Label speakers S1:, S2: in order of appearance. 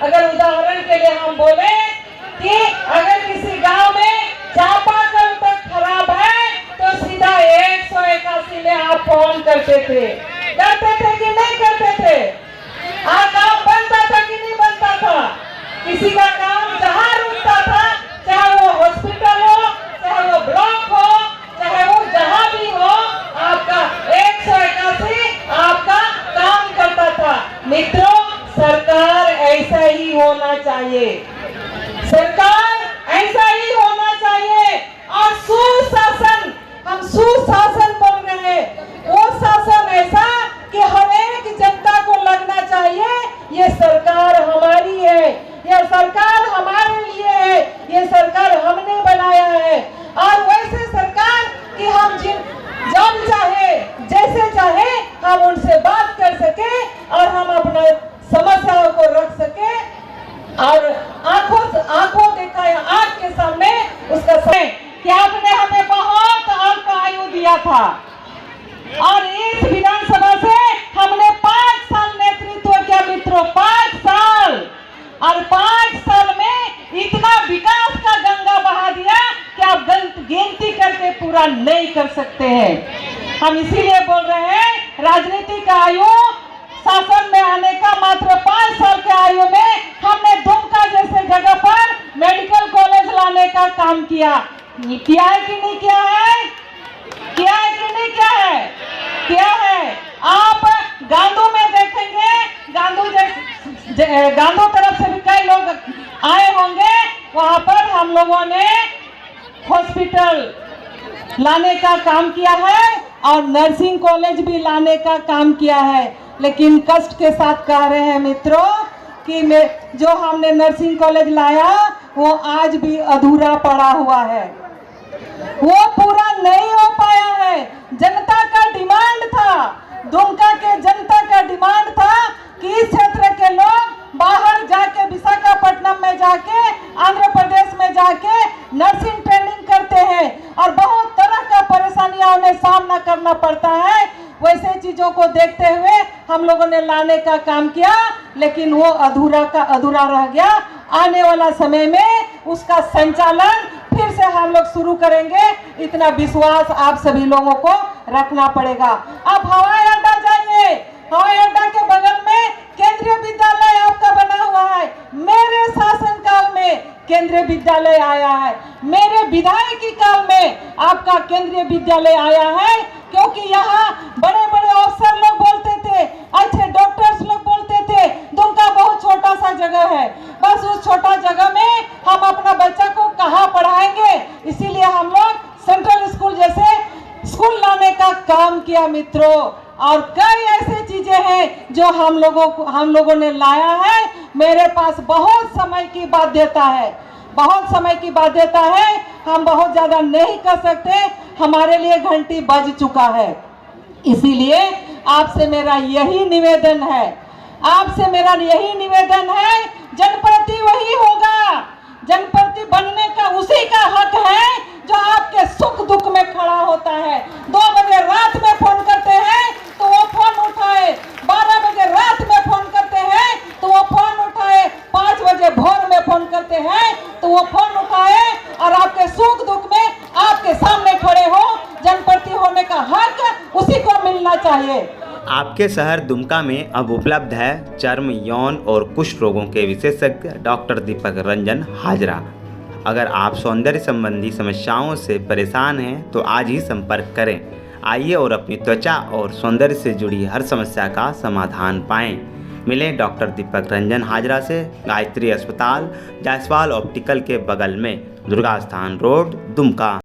S1: अगर उदाहरण के लिए हम बोले कि अगर किसी गांव में चापाकल तक खराब है तो सीधा 181 में आप फोन करते थे कि नहीं करते थे? काम बनता था कि नहीं बनता था? किसी का काम जहाँ रुकता था, चाहे वो हॉस्पिटल हो, चाहे वो ब्लॉक हो, चाहे वो जहाँ भी हो, आपका 181 आपका काम करता था। मित्रों, सरकार ऐसा ही होना चाहिए, सरकार ऐसा ही होना चाहिए। और सुशासन, हम सुशासन बोल रहे हैं, वो शासन ऐसा कि हर एक जनता को लगना चाहिए ये सरकार हमारी है, यह सरकार हमारे लिए है, ये सरकार हमने बनाया है। और वैसे सरकार कि हम जब चाहे जैसे चाहे हम उनसे बात कर सके और हम अपना समस्याओं को रख सके और आंखों देखा या आंख के सामने उसका समय कि आपने हमें बहुत अल्प आयु दिया था और इस विधानसभा से हमने 5 साल नेतृत्व किया मित्रों, 5 साल। और 5 साल में इतना विकास का गंगा बहा दिया कि आप गिनती करके पूरा नहीं कर सकते हैं। हम इसीलिए बोल रहे हैं राजनीतिक आयु शासन में आने का मात्र 5 साल के आयु में हमने दुमका जैसे जगह पर मेडिकल कॉलेज लाने का काम किया है कि नहीं किया है? किया है कि नहीं किया है? किया है। आप गांधो में देखेंगे, गांधो तरफ से भी कई लोग आए होंगे, वहां पर हम लोगों ने हॉस्पिटल लाने का काम किया है और नर्सिंग कॉलेज भी लाने का काम किया है। लेकिन कष्ट के साथ कह रहे हैं मित्रों कि जो हमने नर्सिंग कॉलेज लाया वो आज भी अधूरा पड़ा हुआ है, वो पूरा नहीं हो पाया है। जनता का डिमांड था, दुमका के जनता का डिमांड था कि इस क्षेत्र के लोग बाहर जाके विशाखापट्टनम में जाके आंध्र प्रदेश में जाके नर्सिंग ट्रेनिंग करते हैं और बहुत तरह का परेशानियां उन्हें सामना करना पड़ता है। वैसे चीजों को देखते हुए हम लोगों ने लाने का काम किया, लेकिन वो अधूरा का अधूरा रह गया। आने वाला समय में उसका संचालन फिर से हम लोग शुरू करेंगे, इतना विश्वास आप सभी लोगों को रखना पड़ेगा। अब हवाई अड्डा जाइए, हवाई अड्डा के बगल में केंद्रीय विद्यालय आपका बना हुआ है। मेरे शासनकाल में केंद्रीय विद्यालय आया है, मेरे विधायकी काल में आपका केंद्रीय विद्यालय आया है, क्योंकि यहाँ बड़े बड़े अफसर लोग बोलते थे, अच्छे डॉक्टर्स लोग बोलते थे दुमका बहुत छोटा सा जगह है, बस उस छोटा जगह में हम अपना बच्चा को कहाँ पढ़ाएंगे। इसीलिए हम लोग सेंट्रल स्कूल जैसे स्कूल लाने का काम किया मित्रों। और कई ऐसी चीजें हैं जो हम लोगों ने लाया है। मेरे पास बहुत समय की बाध्यता है, बहुत समय की बाध्यता है, हम बहुत ज्यादा नहीं कर सकते, हमारे लिए घंटी बज चुका है। इसीलिए आपसे मेरा यही निवेदन है, आपसे मेरा यही निवेदन है, जनप्रति वही होगा, जनप्रति बनने का उसी का हक है जो आपके सुख दुख में खड़ा होता है। 2 बजे रात में फोन करते हैं तो वो फोन उठाए, 12 बजे रात में फोन करते हैं तो वो फोन उठाए, 5 बजे भोर में फोन करते हैं तो वो फोन उठाए और आपके सुख दुख में आपके सामने खड़े हो। जनप्रति होने का हक उसी को मिलना चाहिए।
S2: आपके शहर दुमका में अब उपलब्ध है चर्म, यौन और कुष्ठ रोगों के विशेषज्ञ डॉक्टर दीपक रंजन हाजरा। अगर आप सौंदर्य संबंधी समस्याओं से परेशान हैं तो आज ही संपर्क करें। आइए और अपनी त्वचा और सौंदर्य से जुड़ी हर समस्या का समाधान पाएं। मिलें डॉक्टर दीपक रंजन हाजरा से, गायत्री अस्पताल, जायसवाल ऑप्टिकल के बगल में, दुर्गा स्थान रोड, दुमका।